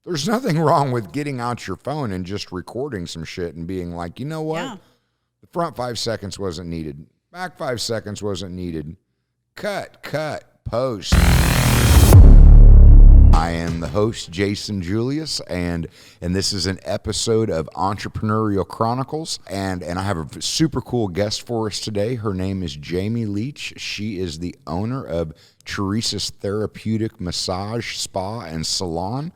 there's nothing wrong with getting out your phone and just recording some shit and being like, you know what? Yeah. The front 5 seconds wasn't needed. Back 5 seconds wasn't needed. Cut, post. I am the host, Jason Julius, and this is an episode of Entrepreneurial Chronicles, and I have a super cool guest for us today. Her name is Jamie Leech. She is the owner of Theresa's Therapeutic Massage, Spa, and Salon.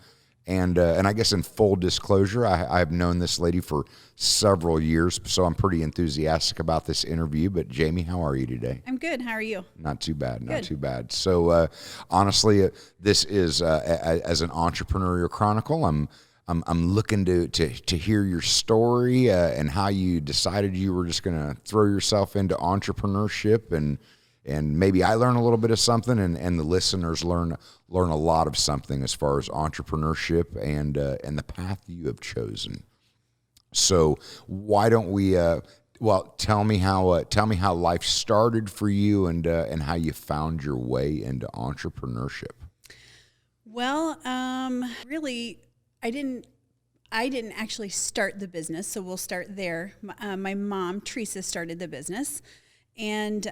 And I guess in full disclosure, I've known this lady for several years, so I'm pretty enthusiastic about this interview. But Jamie, how are you today? I'm good. How are you? Not too bad, not too bad. So honestly, this is as an entrepreneurial chronicle. I'm looking to hear your story and how you decided you were just going to throw yourself into entrepreneurship, and maybe I learn a little bit of something, and the listeners learn a lot of something as far as entrepreneurship and the path you have chosen. So why don't we? Tell me how life started for you and how you found your way into entrepreneurship. Well, really, I didn't actually start the business, so we'll start there. My mom, Theresa, started the business. And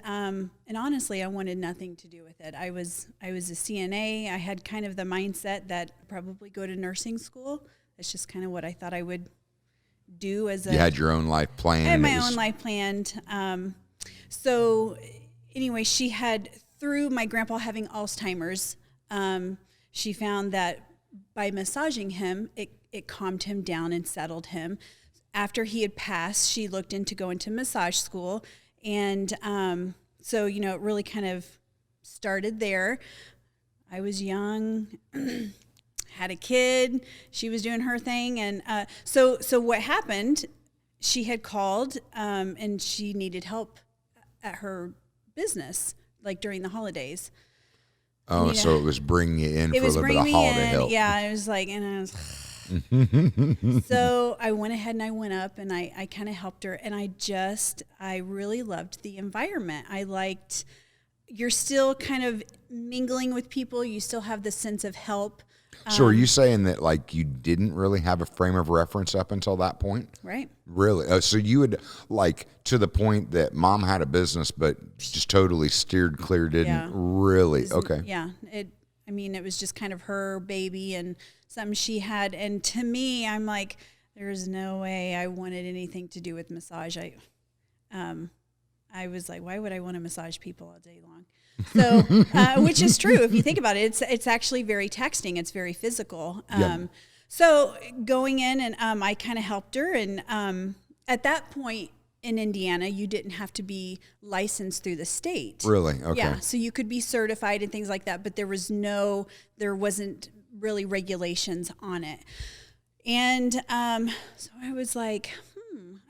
honestly, I wanted nothing to do with it. I was a CNA. I had kind of the mindset that I'd probably go to nursing school. That's just kind of what I thought I would do you had your own life planned. I had my own life planned. So anyway, she had, through my grandpa having Alzheimer's, she found that by massaging him, it calmed him down and settled him. After he had passed, she looked into going to massage school. And so, it really kind of started there. I was young, had a kid, she was doing her thing. And so what happened, she had called and she needed help at her business, like during the holidays. Oh, so it was bringing you in for a little bit of holiday help. Yeah, it was like, and I was... So I went ahead and I went up and I kind of helped her, and I really loved the environment. You're still kind of mingling with people. You still have the sense of help. So are you saying that like you didn't really have a frame of reference up until that point? Right. Really? So you would like to the point that mom had a business, but just totally steered clear, didn't really? Okay. Yeah. It was just kind of her baby and something she had. And to me, I'm like, there's no way I wanted anything to do with massage. I was like, why would I want to massage people all day long? So, which is true. If you think about it, it's actually very taxing. It's very physical. So going in and I kind of helped her. And at that point, in Indiana, you didn't have to be licensed through the state. Really? Okay. Yeah, so you could be certified and things like that, but there wasn't really regulations on it. And so I was like,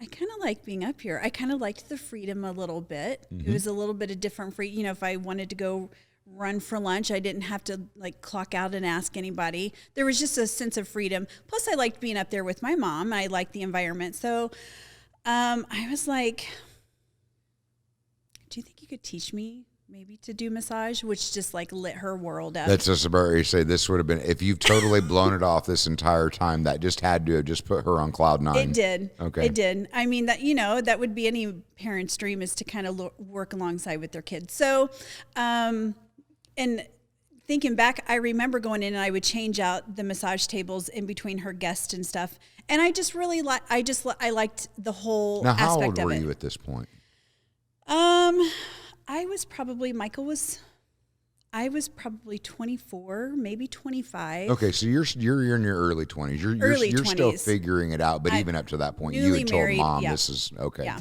I kind of like being up here. I kind of liked the freedom a little bit. Mm-hmm. It was a little bit of different free. If I wanted to go run for lunch, I didn't have to like clock out and ask anybody. There was just a sense of freedom. Plus, I liked being up there with my mom. I liked the environment. So I was like, do you think you could teach me maybe to do massage? Which just like lit her world up. That's just about you say this would have been, if you've totally blown it off this entire time, that just had to have just put her on cloud nine. It did. Okay. It did. I mean, that would be any parent's dream, is to kind of work alongside with their kids. So, and thinking back, I remember going in and I would change out the massage tables in between her guests and stuff. And I just really I liked the whole aspect of it. Now, how old were you at this point? I was probably 24, maybe 25. Okay, so you're in your early 20s. You're still figuring it out, but even up to that point, you had told mom this is okay. Yeah.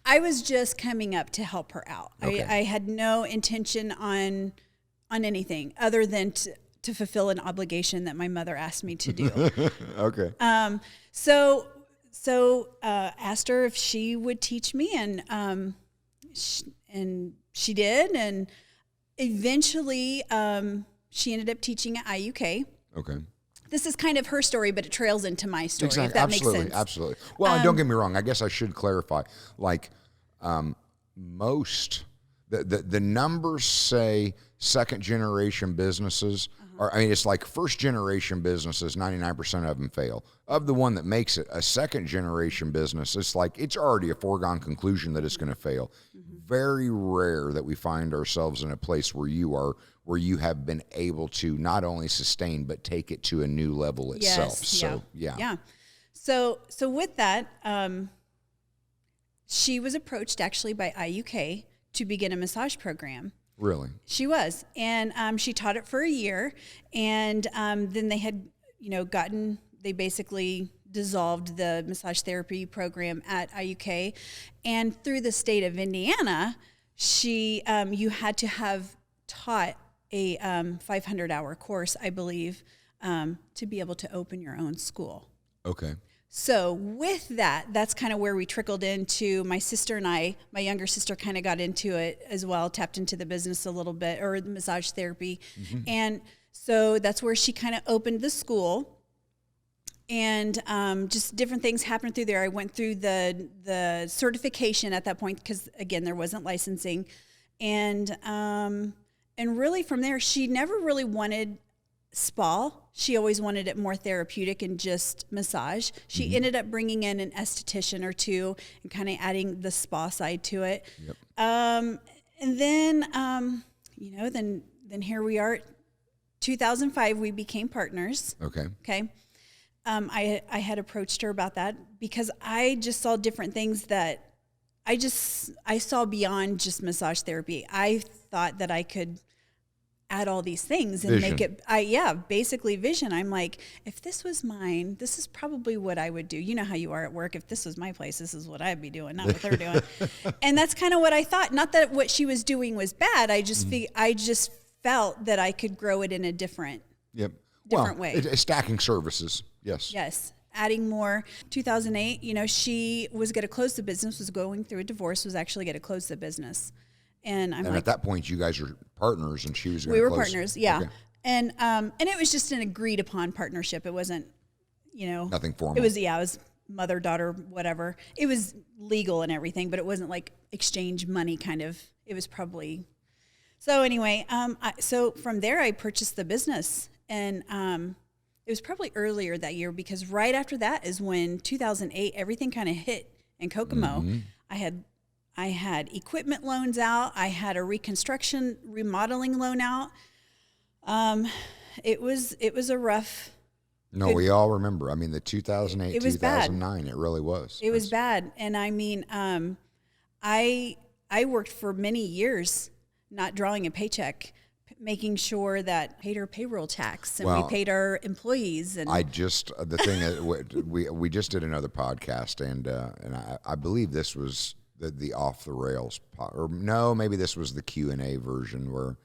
I was just coming up to help her out. Okay. I had no intention on anything other than to fulfill an obligation that my mother asked me to do. Okay. So asked her if she would teach me, and she did, and eventually she ended up teaching at IUK. Okay. This is kind of her story, but it trails into my story. Exactly. If that makes sense. Absolutely. Well, and don't get me wrong. I guess I should clarify. Like most, the numbers say second generation businesses Or, I mean, it's like first generation businesses, 99% of them fail. Of the one that makes it, a second generation business, it's like it's already a foregone conclusion that it's going to fail. Very rare that we find ourselves in a place where you are, where you have been able to not only sustain, but take it to a new level itself. Yes, So, yeah. So with that, she was approached actually by IUK to begin a massage program. Really? She was. And she taught it for a year. And then they had, they basically dissolved the massage therapy program at IUK. And through the state of Indiana, you had to have taught a 500-hour course, I believe, to be able to open your own school. Okay. So with that, that's kind of where we trickled into. My sister and I, my younger sister kind of got into it as well, tapped into the business a little bit, or the massage therapy. And so that's where she kind of opened the school. And just different things happened through there. I went through the certification at that point because, again, there wasn't licensing. And really from there, she never really wanted spa. She always wanted it more therapeutic and just massage. She ended up bringing in an esthetician or two and kind of adding the spa side to it. Yep. And then, then here we are. 2005, we became partners. Okay. Okay. I had approached her about that because I just saw different things that I saw beyond just massage therapy. I thought that I could add all these things and Vision. make it, basically vision. I'm like, if this was mine, this is probably what I would do. You know how you are at work. If this was my place, this is what I'd be doing, not what they're doing. And that's kind of what I thought. Not that what she was doing was bad. I just I just felt that I could grow it in a different way. Stacking services. Yes. Yes. Adding more. 2008, she was going to close the business, was going through a divorce, was actually going to close the business. And I'm and like, at that point, you guys are partners, and she was going to we were close. partners, yeah. Okay. And it was just an agreed upon partnership. It wasn't, Nothing formal. It was mother, daughter, whatever. It was legal and everything, but it wasn't like exchange money kind of. It was probably. So anyway, so from there I purchased the business, and it was probably earlier that year because right after that is when 2008 everything kind of hit in Kokomo. I had equipment loans out. I had a remodeling loan out. It was a rough. No, we all remember. I mean, the 2008, it was 2009, bad. It really was. It was bad. And I mean, I worked for many years not drawing a paycheck, making sure that paid our payroll tax and we paid our employees. And the thing is, we just did another podcast, and I believe this was the off the rails or no, maybe this was the Q&A version where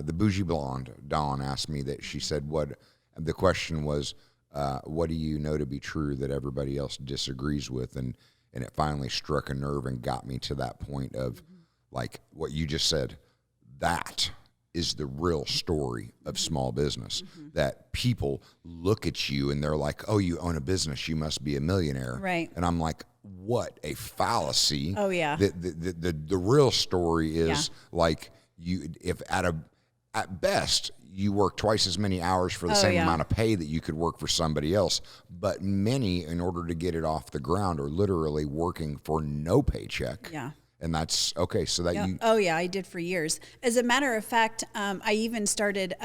the bougie blonde Dawn asked me that. She said, what the question was, what do you know to be true that everybody else disagrees with? And it finally struck a nerve and got me to that point of like what you just said. That is the real story of small business, that people look at you and they're like, oh, you own a business, you must be a millionaire. Right. And I'm like, what a fallacy. Oh, yeah. The real story is like if at best you work twice as many hours for the same amount of pay that you could work for somebody else, but many, in order to get it off the ground, are literally working for no paycheck. Yeah. And that's okay. So that you. Oh yeah, I did for years. As a matter of fact, I even started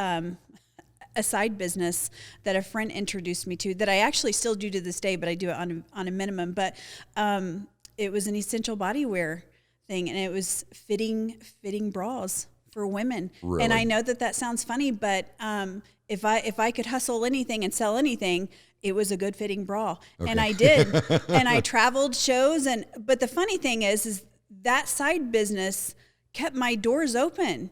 a side business that a friend introduced me to that I actually still do to this day, but I do it on a minimum. But it was an essential bodywear thing, and it was fitting bras for women. Really? And I know that sounds funny, but if I could hustle anything and sell anything, it was a good fitting bra. Okay. And I did. And I traveled shows, but the funny thing is that side business kept my doors open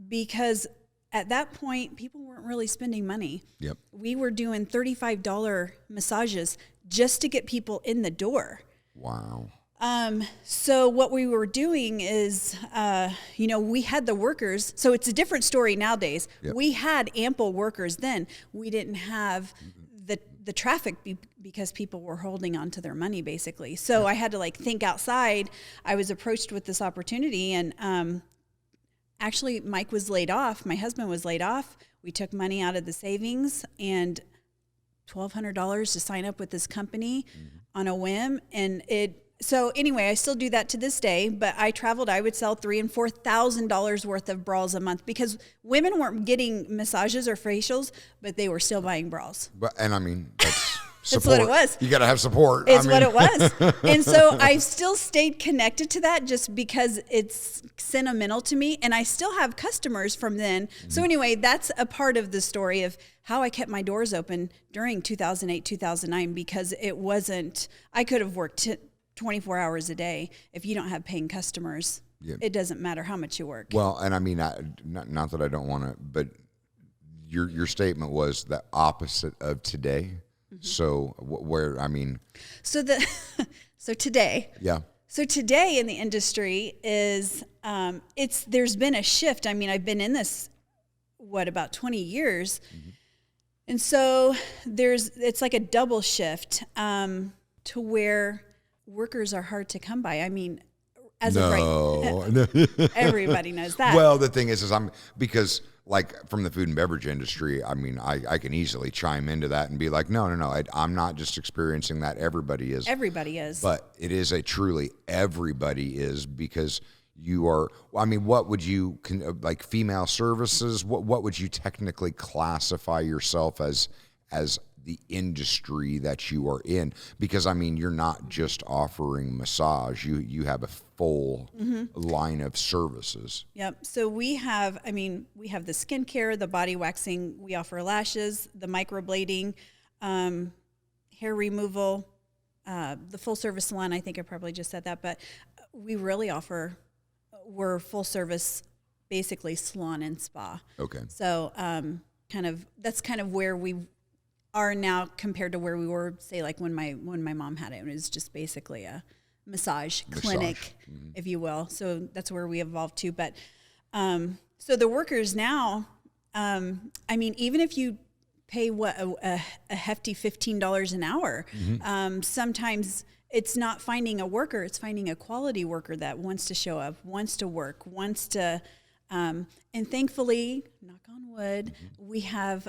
because at that point, people weren't really spending money. Yep. We were doing $35 massages just to get people in the door. Wow. So what we were doing is, we had the workers. So it's a different story nowadays. Yep. We had ample workers then. We didn't have the traffic because people were holding on to their money basically. So I had to think outside. I was approached with this opportunity, and actually, Mike was laid off. My husband was laid off. We took money out of the savings and $1,200 to sign up with this company on a whim. And so anyway, I still do that to this day, but I traveled, I would sell $3,000 and $4,000 worth of bras a month because women weren't getting massages or facials, but they were still buying bras. And I mean, that's That's what it was. You got to have support. It's what it was. And so I still stayed connected to that just because it's sentimental to me. And I still have customers from then. So anyway, that's a part of the story of how I kept my doors open during 2008, 2009, because it wasn't, I could have worked 24 hours a day. If you don't have paying customers, it doesn't matter how much you work. Well, and I mean, not that I don't want to, but your statement was the opposite of today. So where, I mean. So today. Yeah. So today in the industry is, there's been a shift. I mean, I've been in this, about 20 years. And so it's like a double shift, to where workers are hard to come by. I mean, of right, everybody knows that. Well, the thing is because like from the food and beverage industry, I mean, I can easily chime into that and be like, no, I'm not just experiencing that. Everybody is. Everybody is. But it is truly everybody is, because you are, I mean, what would you, like female services, what would you technically classify yourself as the industry that you are in? Because I mean, you're not just offering massage, you have a full line of services. Yep. So we have the skincare, the body waxing, we offer lashes, the microblading, hair removal, the full service salon. I think I probably just said that, but we really we're full service, basically salon and spa. Okay. So that's kind of where we are now compared to where we were, say, like when my mom had it. It was just basically a massage clinic, if you will. So that's where we evolved to. But so the workers now, I mean, even if you pay a hefty $15 an hour, sometimes it's not finding a worker, it's finding a quality worker that wants to show up, wants to work, wants to, and thankfully, knock on wood, we have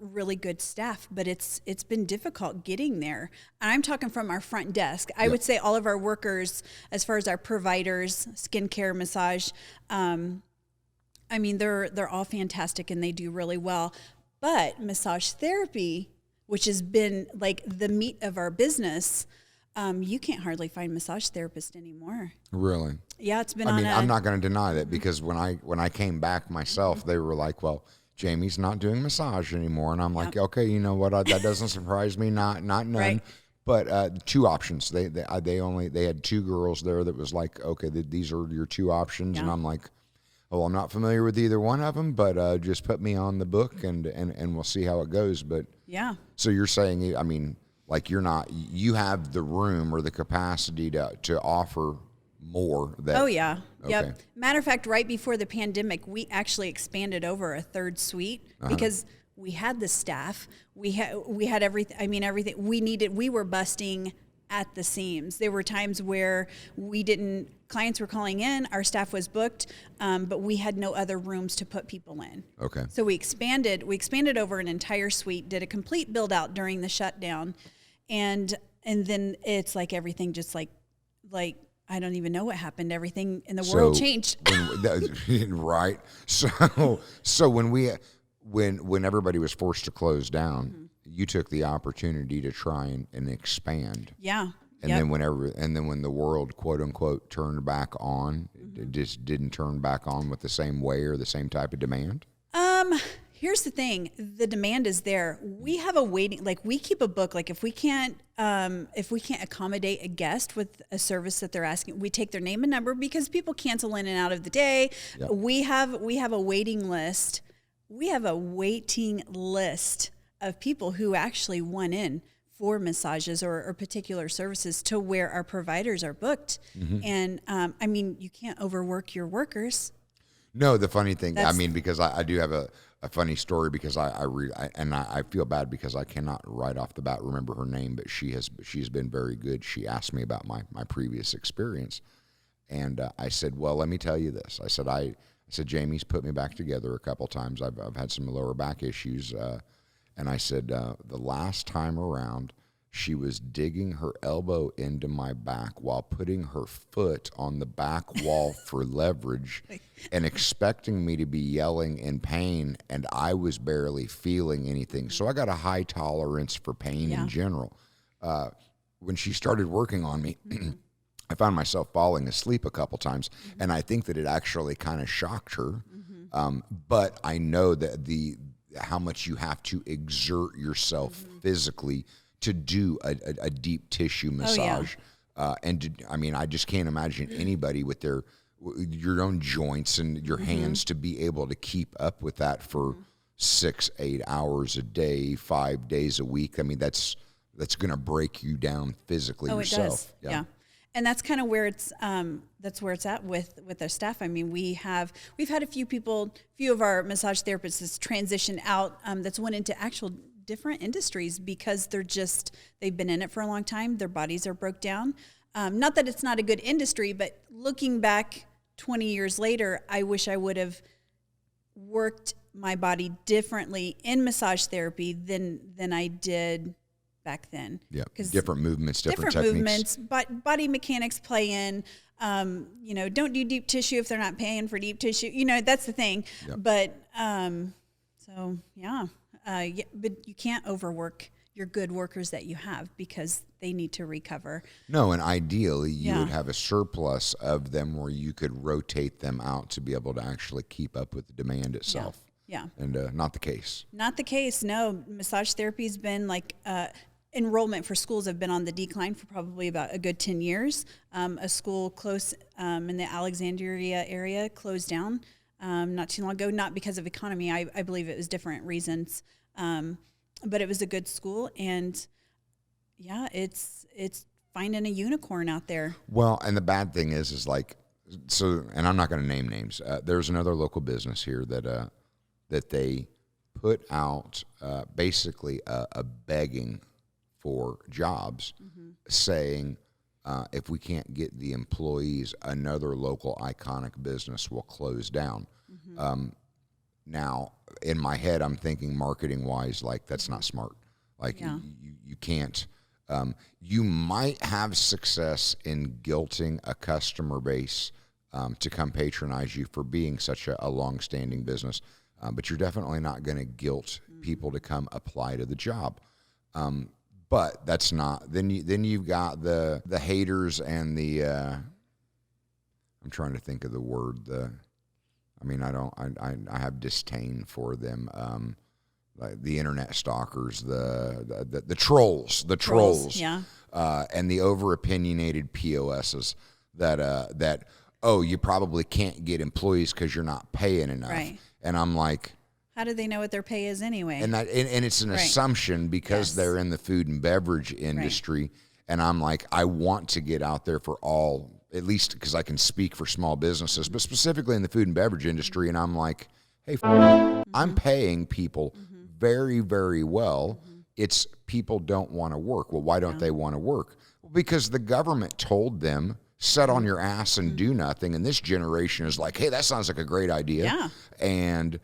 really good staff, but it's been difficult getting there. And I'm talking from our front desk. I would say all of our workers, as far as our providers, skincare, massage, I mean, they're all fantastic and they do really well. But massage therapy, which has been like the meat of our business, you can't hardly find massage therapists anymore. Really? Yeah, it's been. I mean, I'm not going to deny that, because when I came back myself, they were like, "Well, Jamie's not doing massage anymore," and I'm like, "Okay, you know what? That doesn't surprise me. Not none." Right. But two options. They had two girls there that was like, "Okay, these are your two options," and I'm like, "Oh, I'm not familiar with either one of them, but just put me on the book and we'll see how it goes." But yeah. So you're saying, I mean, like you have the room or the capacity to offer more. Oh yeah. Okay. Yep. Matter of fact, right before the pandemic, we actually expanded over a third suite because we had the staff, we had everything. I mean, everything we needed. We were busting at the seams. There were times where clients were calling in, our staff was booked, but we had no other rooms to put people in. Okay. So we expanded over an entire suite, did a complete build out during the shutdown. And then it's like everything just like I don't even know what happened. Everything in the world changed. Right. So when everybody was forced to close down, you took the opportunity to try and expand. Yeah. And then when the world, quote unquote, turned back on, it just didn't turn back on with the same way or the same type of demand? Here's the thing. The demand is there. We have a waiting, like we keep a book, like if we can't accommodate a guest with a service that they're asking, we take their name and number because people cancel in and out of the day. Yep. We have a waiting list. We have a waiting list of people who actually want in for massages or particular services to where our providers are booked. And I mean, you can't overwork your workers. No, the funny thing, because I do have a funny story, because I feel bad because I cannot right off the bat remember her name, but she's been very good. She asked me about my previous experience, and I said, well, let me tell you this. I said, I said, Jamie's put me back together a couple times. I've had some lower back issues. And I said, the last time around, she was digging her elbow into my back while putting her foot on the back wall for leverage and expecting me to be yelling in pain, and I was barely feeling anything. So I got a high tolerance for pain in general. When she started working on me, I found myself falling asleep a couple times, and I think that it actually kind of shocked her. But I know that how much you have to exert yourself physically to do a deep tissue massage. I just can't imagine anybody with your own joints and your hands to be able to keep up with that for 6-8 hours a day, 5 days a week. I mean, that's going to break you down physically yourself. It does. Yeah. And that's kind of where it's at with our staff. I mean, we've had a few of our massage therapists that's transitioned out, that's went into actual different industries because they've been in it for a long time. Their bodies are broke down. Not that it's not a good industry, but looking back 20 years later, I wish I would have worked my body differently in massage therapy than I did back then. Yeah, different movements, different techniques. Movements, but body mechanics play in. Don't do deep tissue if they're not paying for deep tissue. That's the thing. Yep. But but you can't overwork your good workers that you have because they need to recover. No, and ideally you would have a surplus of them where you could rotate them out to be able to actually keep up with the demand itself. Yeah. And not the case. Not the case. No, massage therapy's been enrollment for schools have been on the decline for probably about a good 10 years. A school close in the Alexandria area closed down not too long ago, not because of economy. I believe it was different reasons. But it was a good school, and it's finding a unicorn out there. Well, and the bad thing is and I'm not going to name names. There's another local business here that they put out basically a begging for jobs, saying if we can't get the employees, another local iconic business will close down. Now, in my head, I'm thinking marketing-wise, that's not smart. You can't. You might have success in guilting a customer base to come patronize you for being such a long-standing business, but you're definitely not going to guilt people to come apply to the job. But that's not. Then you've got the haters and the. I'm trying to think of the word. I have disdain for them. Like the internet stalkers, the trolls, and the over opinionated POSs that you probably can't get employees because you're not paying enough. Right. And I'm like, how do they know what their pay is anyway? And it's an assumption because they're in the food and beverage industry. Right. And I'm like, I want to get out there for all, at least because I can speak for small businesses, but specifically in the food and beverage industry. And I'm like, hey, I'm paying people very, very well. It's people don't want to work. Well, why don't they want to work? Well, because the government told them, sit on your ass and do nothing. And this generation is like, hey, that sounds like a great idea. Yeah. And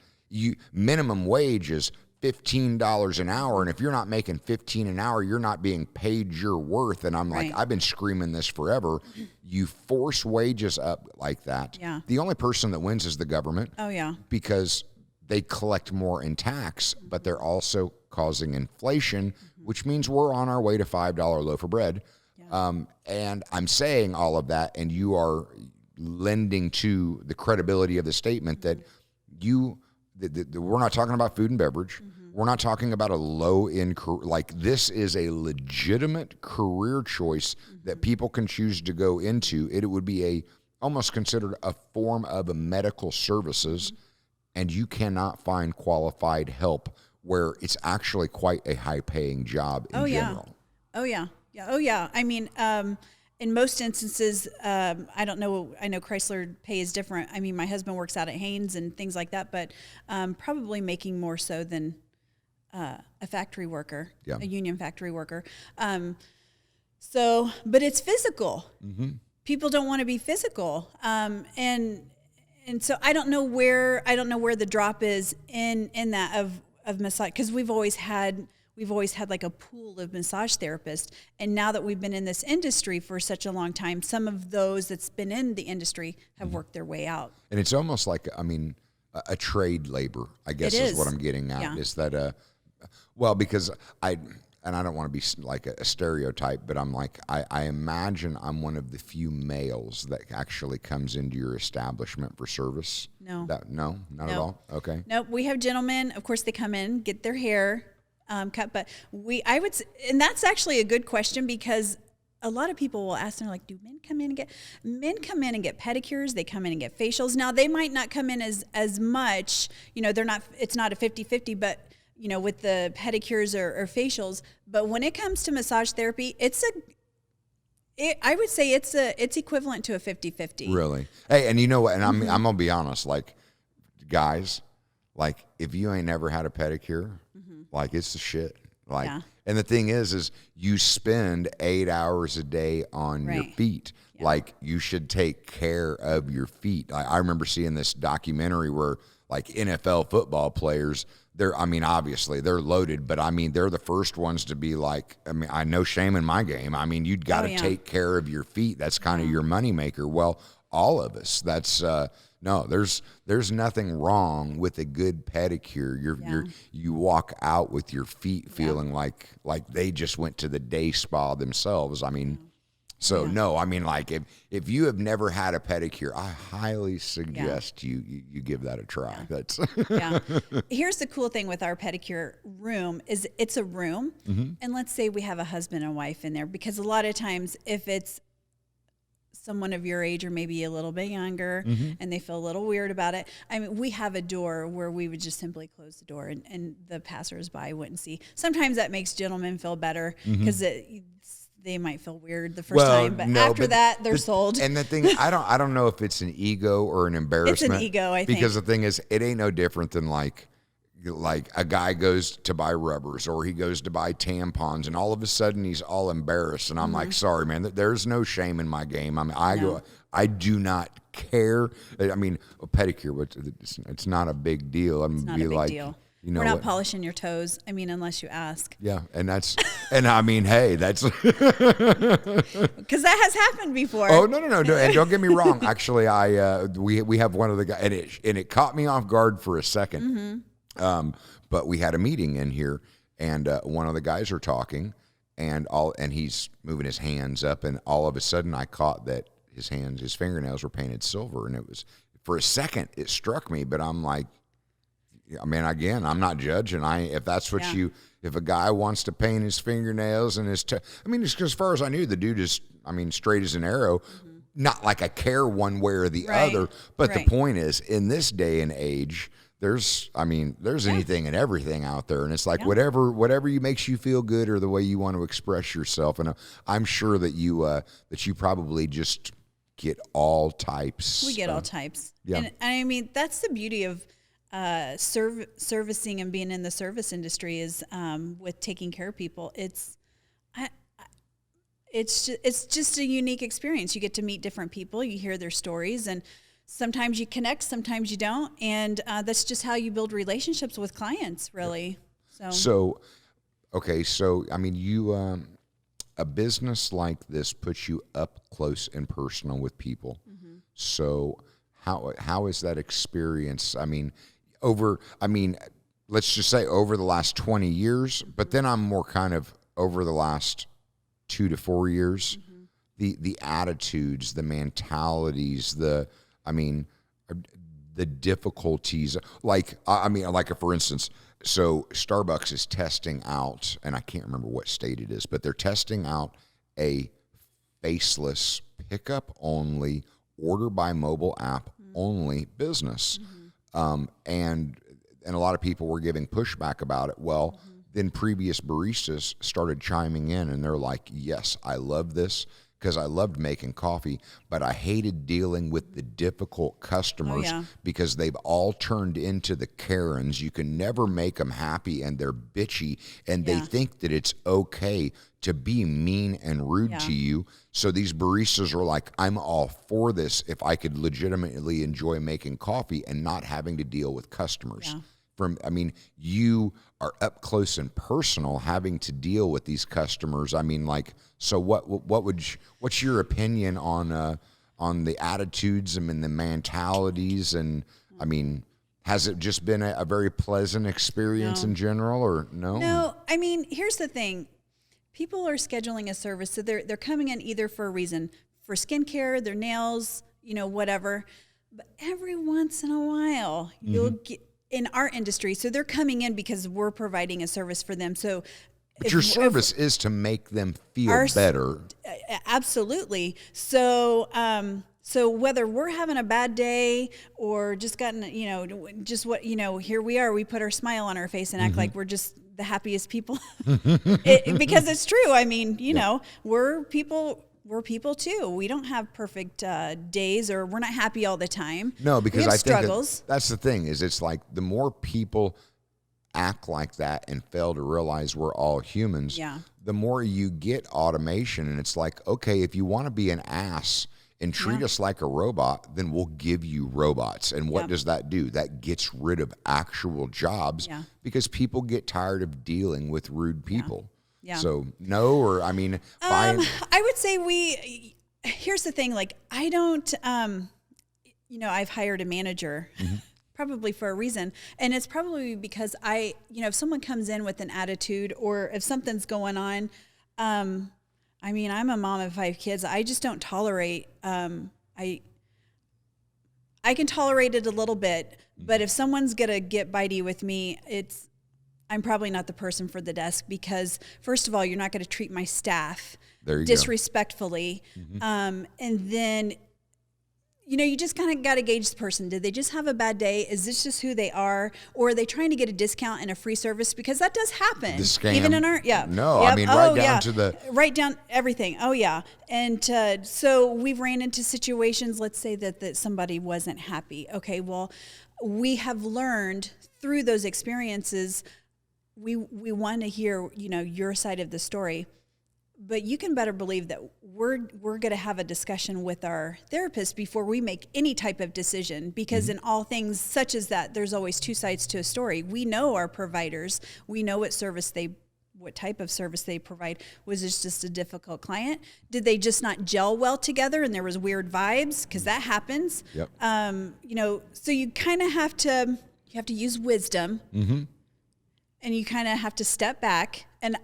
minimum wage is $15 an hour, and if you're not making $15 an hour, you're not being paid your worth. And I'm like, I've been screaming this forever. You force wages up like that. Yeah. The only person that wins is the government. Oh, yeah. Because they collect more in tax, but they're also causing inflation, which means we're on our way to $5 loaf of bread. Yeah. And I'm saying all of that, and you are lending to the credibility of the statement that we're not talking about food and beverage. We're not talking about a low-end career. This is a legitimate career choice that people can choose to go into. It would be almost considered a form of a medical services, and you cannot find qualified help where it's actually quite a high-paying job in general. Oh, yeah. I mean, in most instances, I don't know. I know Chrysler pay is different. I mean, my husband works out at Haynes and things like that, but probably making more so than a factory worker, a union factory worker. But it's physical. People don't want to be physical, and and so I don't know where the drop is in that of massage, because we've always had like a pool of massage therapists, and now that we've been in this industry for such a long time, some of those that's been in the industry have worked their way out. And it's almost like, I mean, a trade labor, I guess is what I'm getting at. Yeah. Is that well, because I don't want to be like a stereotype, but I'm like, I imagine I'm one of the few males that actually comes into your establishment for service. No. Not at all. Okay. Nope. We have gentlemen, of course, they come in, get their hair cut, but and that's actually a good question, because a lot of people will ask, they're like, do men come in and get pedicures? They come in and get facials. Now they might not come in as much, it's not a 50-50, but with the pedicures or facials. But when it comes to massage therapy, I would say it's equivalent to a 50-50. Really? Hey, and you know what? And I'm going to be honest, like, guys, like, if you ain't never had a pedicure, like, it's the shit. Like, and the thing is you spend 8 hours a day on your feet. Yeah. Like, you should take care of your feet. I remember seeing this documentary where, like, NFL football players, obviously they're loaded, but they're the first ones to be like, I no shame in my game. You'd got to take care of your feet. That's kind of your moneymaker. Well, all of us, that's, no, there's nothing wrong with a good pedicure. You walk out with your feet feeling like they just went to the day spa themselves. So no, like, if you have never had a pedicure, I highly suggest you give that a try. Yeah. That's Here's the cool thing with our pedicure room is it's a room, and let's say we have a husband and wife in there, because a lot of times if it's someone of your age or maybe a little bit younger and they feel a little weird about it, we have a door where we would just simply close the door and the passersby wouldn't see. Sometimes that makes gentlemen feel better, because they might feel weird the first time, but after that, they're sold. And the thing, I don't know if it's an ego or an embarrassment. It's an ego, I think. Because the thing is, it ain't no different than like a guy goes to buy rubbers or he goes to buy tampons, and all of a sudden he's all embarrassed. And I'm like, sorry, man, there's no shame in my game. I do not care. A pedicure, it's not a big deal. It's not a big deal. We're not polishing your toes. unless you ask. Yeah, and that's, and hey, that's because that has happened before. Oh no, and don't get me wrong. Actually, we have one of the guys, and it caught me off guard for a second. But we had a meeting in here, and one of the guys are talking, and he's moving his hands up, and all of a sudden I caught that his fingernails were painted silver, and it was, for a second it struck me, but I'm like, again, I'm not judging. If that's what if a guy wants to paint his fingernails and just as far as I knew, the dude is, straight as an arrow. Not like I care one way or the other, but the point is, in this day and age, there's anything and everything out there, and it's like whatever makes you feel good or the way you want to express yourself. And I'm sure that you probably just get all types. We get all types. Yeah. And that's the beauty of servicing and being in the service industry is with taking care of people. It's just a unique experience. You get to meet different people, you hear their stories, and sometimes you connect, sometimes you don't, and that's just how you build relationships with clients, really. So you a business like this puts you up close and personal with people. So how is that experience? Let's just say over the last 20 years, but then I'm more kind of over the last 2 to 4 years, the attitudes, the mentalities, the difficulties, for instance, so Starbucks is testing out, and I can't remember what state it is, but they're testing out a faceless, pickup only, order by mobile app only business. And a lot of people were giving pushback about it. Well, then previous baristas started chiming in, and they're like, yes, I love this, because I loved making coffee, but I hated dealing with the difficult customers because they've all turned into the Karens. You can never make them happy, and they're bitchy, and they think that it's okay to be mean and rude to you. So these baristas are like, I'm all for this if I could legitimately enjoy making coffee and not having to deal with customers. I mean, you are up close and personal having to deal with these customers. I mean, like, so what's your opinion on the attitudes and the mentalities? And I mean, has it just been a very pleasant experience in general, or no? No, I mean, here's the thing. People are scheduling a service, so they're coming in either for a reason, for skincare, their nails, whatever. But every once in a while, you'll get in our industry. So they're coming in because we're providing a service for them. So, but your service is to make them feel better. Absolutely. So, so whether we're having a bad day or just gotten, here we are, we put our smile on our face and act like we're just the happiest people because it's true. I mean, we're people too. We don't have perfect days, or we're not happy all the time. No, because I struggles. think that's the thing is it's like the more people act like that and fail to realize we're all humans, the more you get automation. And it's like, okay, if you want to be an ass and treat us like a robot, then we'll give you robots. And what does that do? That gets rid of actual jobs because people get tired of dealing with rude people. Yeah. So no, or I mean, I would say here's the thing, like I don't, I've hired a manager probably for a reason. And it's probably because if someone comes in with an attitude or if something's going on, I mean, I'm a mom of 5 kids. I just don't tolerate, I can tolerate it a little bit, but if someone's going to get bitey with me, I'm probably not the person for the desk because, first of all, you're not going to treat my staff disrespectfully. And then, you just kind of got to gauge the person. Did they just have a bad day? Is this just who they are? Or are they trying to get a discount and a free service? Because that does happen. The scam. Even in our, No, I mean, right down everything. Oh, yeah. And so we've ran into situations, let's say that somebody wasn't happy. Okay, well, we have learned through those experiences, we want to hear, your side of the story. But you can better believe that we're going to have a discussion with our therapist before we make any type of decision, because in all things such as that, there's always 2 sides to a story. We know our providers. We know what type of service they provide. Was this just a difficult client? Did they just not gel well together and there was weird vibes? Because that happens. Yep. So you kind of have to use wisdom, and you kind of have to step back. And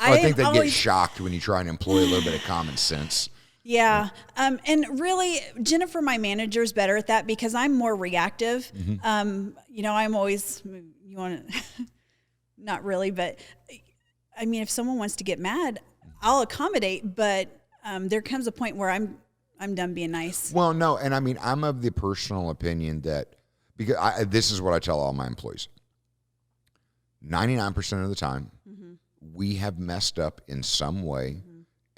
I think they get shocked when you try and employ a little bit of common sense. Yeah. And really, Jennifer, my manager, is better at that because I'm more reactive. I'm always, not really, but I mean, if someone wants to get mad, I'll accommodate, but there comes a point where I'm done being nice. Well, no. And I mean, I'm of the personal opinion that, because this is what I tell all my employees, 99% of the time, we have messed up in some way,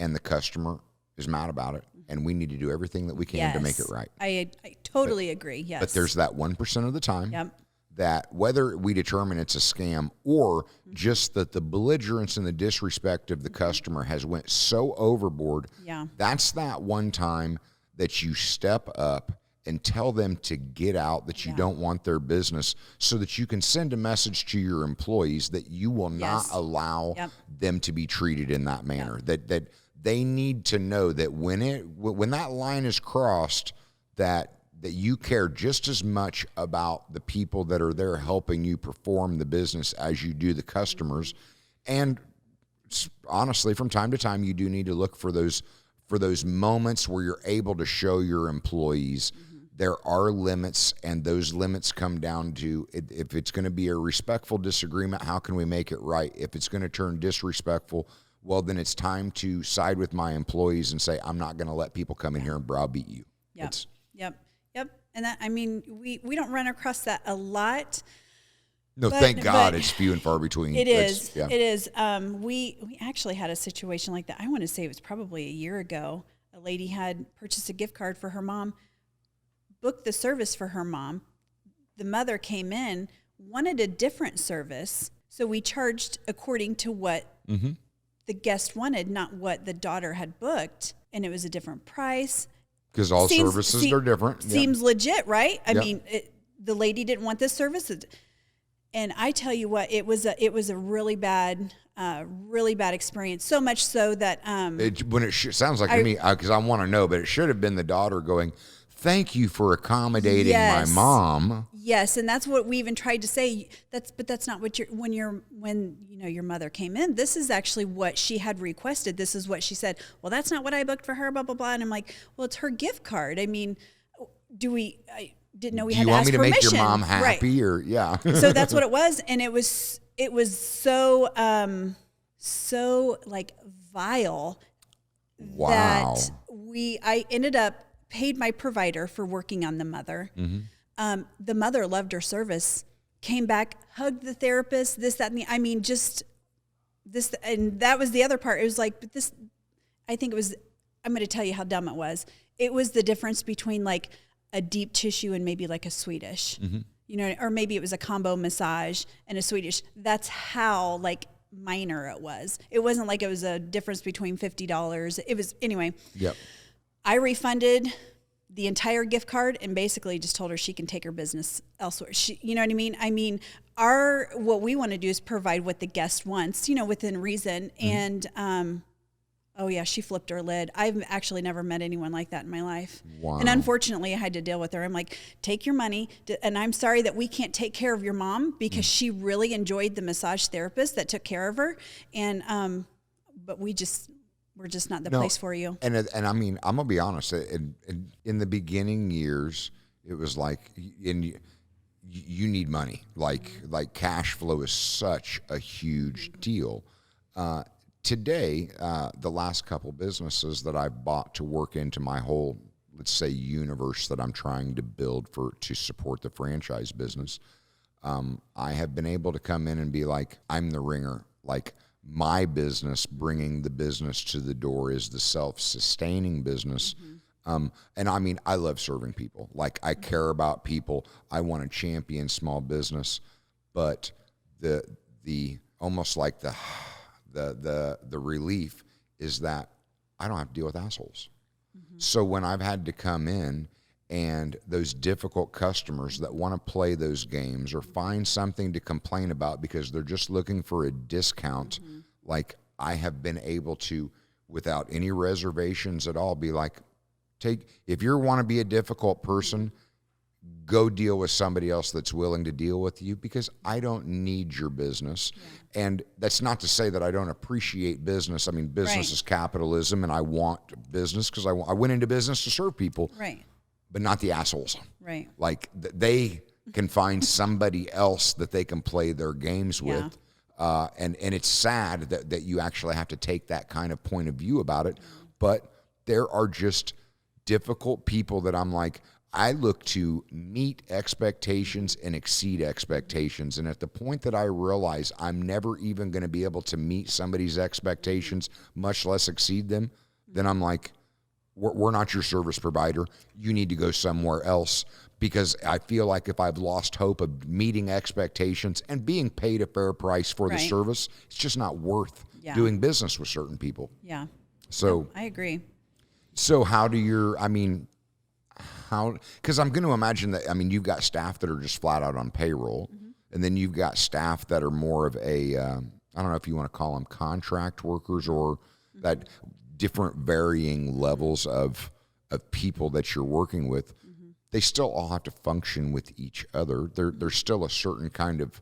and the customer is mad about it, and we need to do everything that we can to make it right. I totally agree, yes. But there's that 1% of the time that whether we determine it's a scam or just that the belligerence and the disrespect of the customer has went so overboard, that's that one time that you step up and tell them to get out, that you don't want their business, so that you can send a message to your employees that you will not allow them to be treated in that manner. That they need to know that when that line is crossed, that you care just as much about the people that are there helping you perform the business as you do the customers. And honestly, from time to time, you do need to look for those moments where you're able to show your employees there are limits, and those limits come down to, if it's going to be a respectful disagreement, how can we make it right? If it's going to turn disrespectful, well, then it's time to side with my employees and say, I'm not going to let people come in here and browbeat you. Yep. And that, I mean, we don't run across that a lot. No, thank God it's few and far between. It is. Yeah. It is. We actually had a situation like that. I want to say it was probably a year ago. A lady had purchased a gift card for her mom, booked the service for her mom. The mother came in, wanted a different service. So we charged according to what the guest wanted, not what the daughter had booked. And it was a different price. Because all services are different. Seems legit, right? I mean, the lady didn't want this service. And I tell you what, it was a really bad experience. So much so that sounds like to me, because I want to know, but it should have been the daughter going, "Thank you for accommodating my mom." Yes, and that's what we even tried to say. But that's not what when your mother came in. This is actually what she had requested. This is what she said. Well, that's not what I booked for her. Blah blah blah. And I'm like, well, it's her gift card. I mean, I didn't know we had to ask permission. Do you want me to make your mom happy, or yeah? So that's what it was, and it was so like vile. Wow. That I ended up paid my provider for working on the mother. The mother loved her service, came back, hugged the therapist, this, that, and the, I mean, just this, and that was the other part. It was like, but this, I think it was, I'm going to tell you how dumb it was. It was the difference between like a deep tissue and maybe like a Swedish, you know, or maybe it was a combo massage and a Swedish. That's how like minor it was. It wasn't like it was a difference between $50. It was, anyway. Yep. I refunded the entire gift card and basically just told her she can take her business elsewhere. You know what I mean? I mean, what we want to do is provide what the guest wants, you know, within reason. And, oh yeah, she flipped her lid. I've actually never met anyone like that in my life. Wow. And unfortunately I had to deal with her. I'm like, take your money. And I'm sorry that we can't take care of your mom because she really enjoyed the massage therapist that took care of her. And, but we're just not the place for you. And I mean, I'm gonna be honest. In the beginning years, it was like, you need money. Like cash flow is such a huge deal. Today, the last couple businesses that I've bought to work into my whole, let's say, universe that I'm trying to build to support the franchise business, I have been able to come in and be like, I'm the ringer. Like, my business, bringing the business to the door, is the self-sustaining business. And I mean, I love serving people. Like, I care about people. I want to champion small business, but the almost like the relief is that I don't have to deal with assholes. So when I've had to come in and those difficult customers that want to play those games or find something to complain about because they're just looking for a discount, like, I have been able to, without any reservations at all, be like, if you want to be a difficult person, go deal with somebody else that's willing to deal with you, because I don't need your business. And that's not to say that I don't appreciate business. I mean, business is capitalism, and I want business because I went into business to serve people. Right. But not the assholes. Right. Like, they can find somebody else that they can play their games with. And it's sad that you actually have to take that kind of point of view about it. But there are just difficult people that I'm like, I look to meet expectations and exceed expectations. And at the point that I realize I'm never even going to be able to meet somebody's expectations, much less exceed them, then I'm like, we're not your service provider. You need to go somewhere else, because I feel like if I've lost hope of meeting expectations and being paid a fair price for the service, it's just not worth doing business with certain people. Yeah. So I agree. So how do because I'm going to imagine that, I mean, you've got staff that are just flat out on payroll, and then you've got staff that are more of I don't know if you want to call them contract workers, or that different varying levels of people that you're working with. They still all have to function with each other. There's still a certain kind of,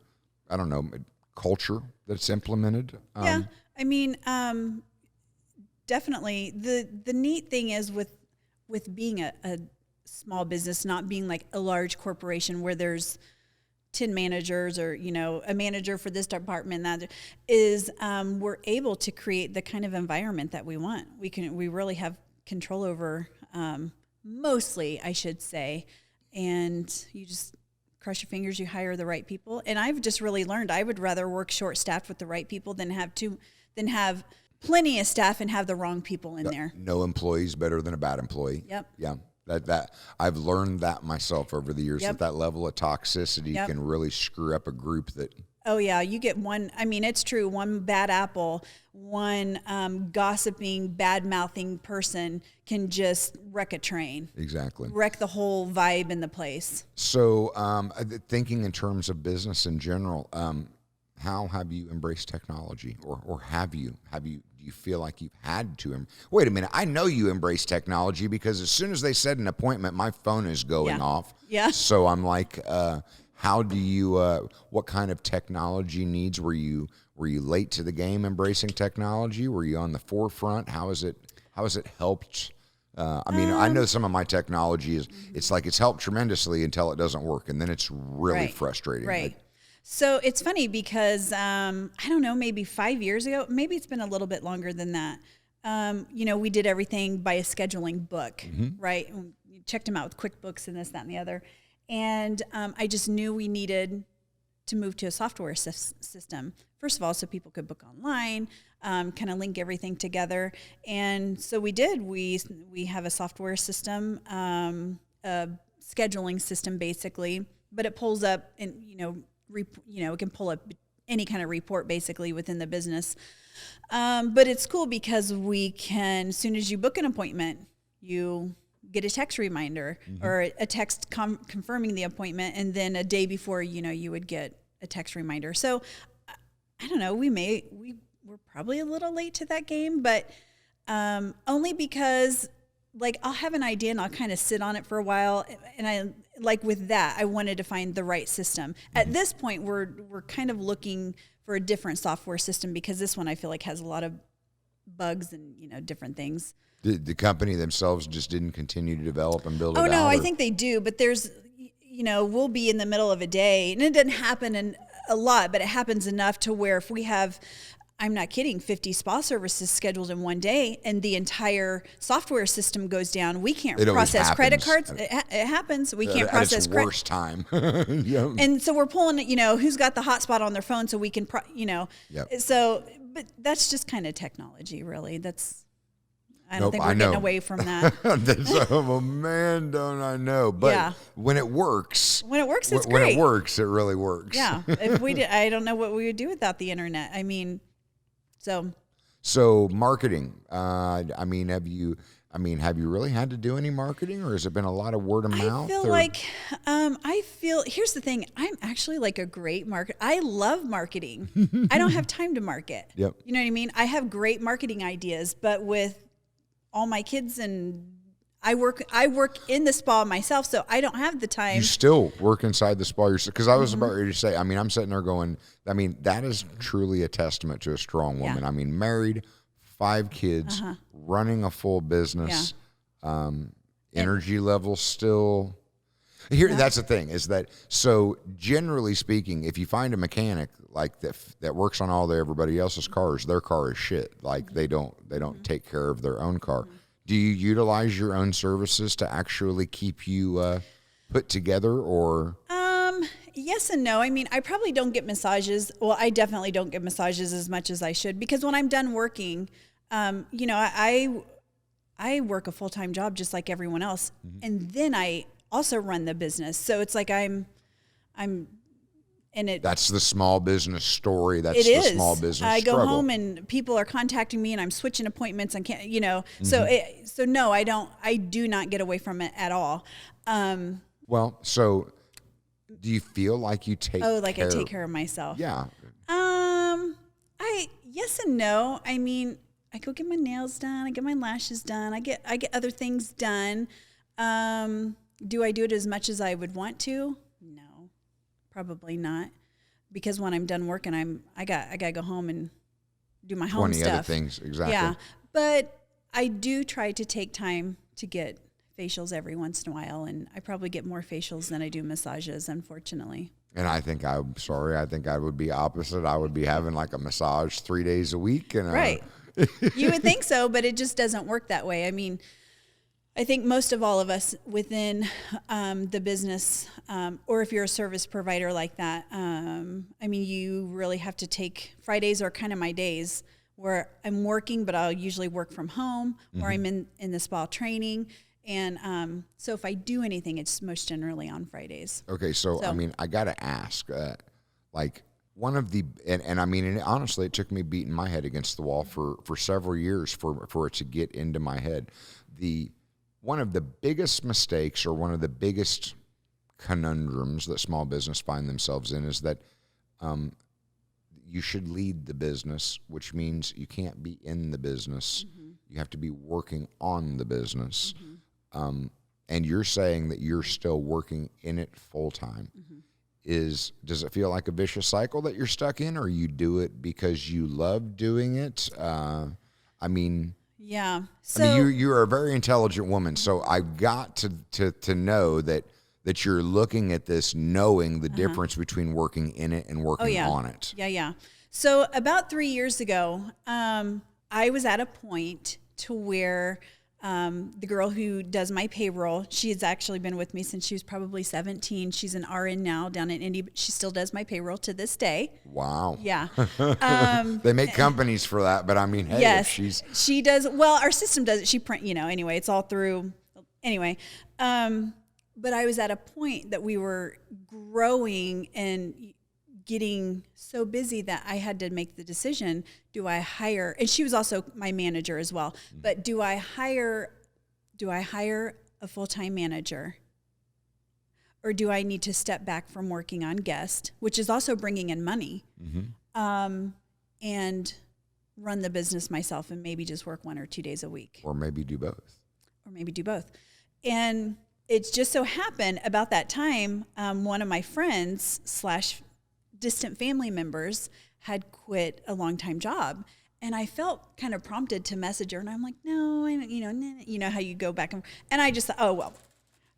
I don't know, culture that's implemented. Yeah, I mean, definitely. The neat thing is with being a small business, not being like a large corporation where there's 10 managers or, you know, a manager for this department, that is, we're able to create the kind of environment that we want. We really have control over, mostly, I should say, and you just cross your fingers, you hire the right people. And I've just really learned I would rather work short staffed with the right people than have plenty of staff and have the wrong people in there. No employee's better than a bad employee. Yep. Yeah. That I've learned that myself over the years, Yep. that level of toxicity Yep. can really screw up a group that. Oh yeah, you get one. I mean, it's true. One bad apple, one gossiping, bad-mouthing person can just wreck a train. Exactly. Wreck the whole vibe in the place. So, thinking in terms of business in general, how have you embraced technology, or have you? Do you feel like you've had to? Wait a minute. I know you embrace technology because as soon as they set an appointment, my phone is going off. Yeah. So I'm like, how do you? What kind of technology needs were you late to the game embracing technology? Were you on the forefront? How has it helped? I mean, I know some of my technology is. It's like it's helped tremendously until it doesn't work, and then it's really frustrating. Right. Like, So it's funny because I don't know, maybe 5 years ago, maybe it's been a little bit longer than that. We did everything by a scheduling book, right? And we checked them out with QuickBooks and this, that, and the other. And I just knew we needed to move to a software system. First of all, so people could book online, kind of link everything together. And so we did. We have a software system, a scheduling system basically, but it pulls up and, it can pull up any kind of report basically within the business. But it's cool because we can, as soon as you book an appointment, you get a text reminder or a text confirming the appointment. And then a day before, you would get a text reminder. So I don't know, we're probably a little late to that game, but only because like I'll have an idea and I'll kind of sit on it for a while. And with that, I wanted to find the right system. At this point, we're kind of looking for a different software system because this one I feel like has a lot of bugs and, different things. the company themselves just didn't continue to develop and build it out? Oh, no, I think they do. But there's, we'll be in the middle of a day and it doesn't happen a lot, but it happens enough to where if we have, I'm not kidding, 50 spa services scheduled in one day and the entire software system goes down, we can't process credit cards. It happens. We can't process credit. Worst time. Yeah. And so we're pulling, who's got the hotspot on their phone so we can, Yep. So, but that's just kind of technology, really. I don't think we're getting away from that. Man, don't I know. But when it works. It's great. When it works, it really works. Yeah. If we did, I don't know what we would do without the internet. I mean, So marketing. Have you really had to do any marketing, or has it been a lot of word of mouth? I feel here's the thing. I'm actually like a great marketer. I love marketing. I don't have time to market. Yep. You know what I mean? I have great marketing ideas, but with all my kids and I work in the spa myself, so I don't have the time. You still work inside the spa yourself? Because I was about ready to say, I'm sitting there going, that is truly a testament to a strong woman. Yeah. Married, 5 kids, running a full business, energy level still. Here, that's the thing is that, so generally speaking, if you find a mechanic like that works on all everybody else's cars, their car is shit. Like they don't take care of their own car. Do you utilize your own services to actually keep you put together, or? Yes and no. I probably don't get massages. Well, I definitely don't get massages as much as I should because when I'm done working, I work a full-time job just like everyone else, and then I also run the business. So it's like I'm in it. That's the small business story. That's the small business I go struggle. home and people are contacting me and I'm switching appointments and can't, so no, I do not get away from it at all. So do you feel like you take I take care of myself? Yeah. Yes and no. I go get my nails done. I get my lashes done. I get other things done. Do I do it as much as I would want to? No, probably not. Because when I'm done working, I got to go home and do my home 20 stuff. other things, exactly. Yeah, but I do try to take time to get facials every once in a while, and I probably get more facials than I do massages, unfortunately. And I think I would be opposite. I would be having like a massage 3 days a week. And right. You would think so, but it just doesn't work that way. I think most of all of us within the business, or if you're a service provider like that, I mean, you really have to take Fridays are kind of my days where I'm working, but I'll usually work from home, or I'm in the spa training. And so if I do anything, it's most generally on Fridays. Okay, so I mean, I got to ask, like one of the, and I mean, and honestly, it took me beating my head against the wall for several years for it to get into my head. One of the biggest mistakes or one of the biggest conundrums that small business find themselves in is that you should lead the business, which means you can't be in the business. You have to be working on the business. And you're saying that you're still working in it full time. Does it feel like a vicious cycle that you're stuck in, or you do it because you love doing it? I mean... Yeah. So I mean, you're a very intelligent woman, so I've got to know that you're looking at this, knowing the difference between working in it and working on it. Yeah. So about 3 years ago, I was at a point to where the girl who does my payroll, she has actually been with me since she was probably 17. She's an RN now down in Indy, but she still does my payroll to this day. Wow. Yeah. They make companies for that, but I mean, hey, yes, she does. Well, our system does it. She print, anyway, it's all through. Anyway, but I was at a point that we were growing and getting so busy that I had to make the decision, do I hire, and she was also my manager as well, but do I hire a full-time manager, or do I need to step back from working on guest, which is also bringing in money, and run the business myself and maybe just work 1 or 2 days a week. Or maybe do both. And it's just so happened about that time, one of my friends / distant family members had quit a long-time job. And I felt kind of prompted to message her. And I'm like, no, you know how you go back. And I just thought, oh, well,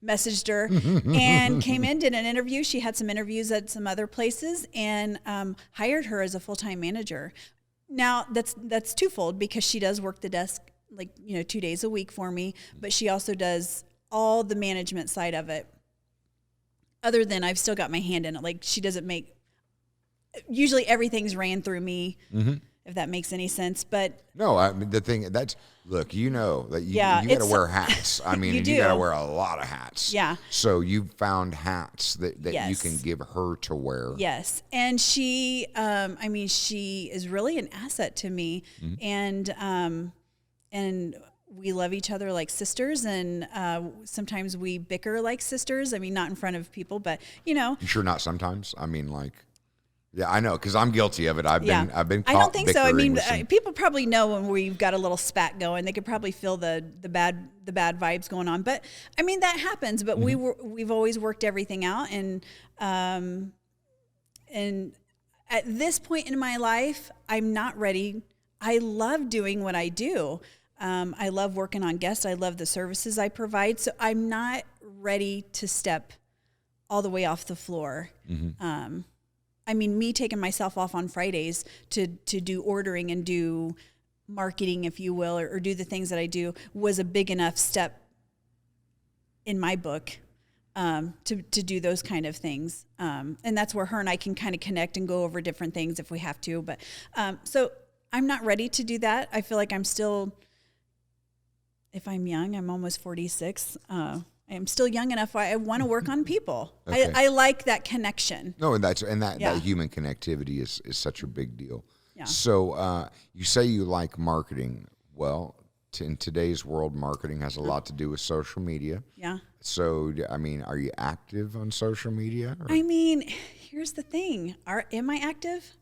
messaged her and came in, did an interview. She had some interviews at some other places and hired her as a full-time manager. Now, that's twofold because she does work the desk 2 days a week for me, but she also does all the management side of it. Other than I've still got my hand in it. Like she doesn't usually everything's ran through me, if that makes any sense. But no, I mean, the thing look, that you got to wear hats. I mean, you got to wear a lot of hats. Yeah. So you found hats that you can give her to wear. Yes. And she, she is really an asset to me. And we love each other like sisters, and sometimes we bicker like sisters. I mean, not in front of people, but You sure not sometimes? I mean, yeah, I know, because I'm guilty of it. I've been caught I don't think so. I mean, people probably know when we've got a little spat going. They could probably feel the bad vibes going on. But I mean, that happens. But we've always worked everything out, and at this point in my life, I'm not ready. I love doing what I do. I love working on guests. I love the services I provide. So I'm not ready to step all the way off the floor. I mean, me taking myself off on Fridays to do ordering and do marketing, if you will, or do the things that I do was a big enough step in my book to do those kind of things. And that's where her and I can kind of connect and go over different things if we have to. But so I'm not ready to do that. I feel like I'm still, if I'm young, I'm almost 46. I'm still young enough. I want to work on people. Okay. I like that connection. No, that human connectivity is such a big deal. Yeah. So you say you like marketing. Well, in today's world, marketing has a lot to do with social media. Yeah. So, I mean, are you active on social media? Or? I mean, here's the thing. Am I active?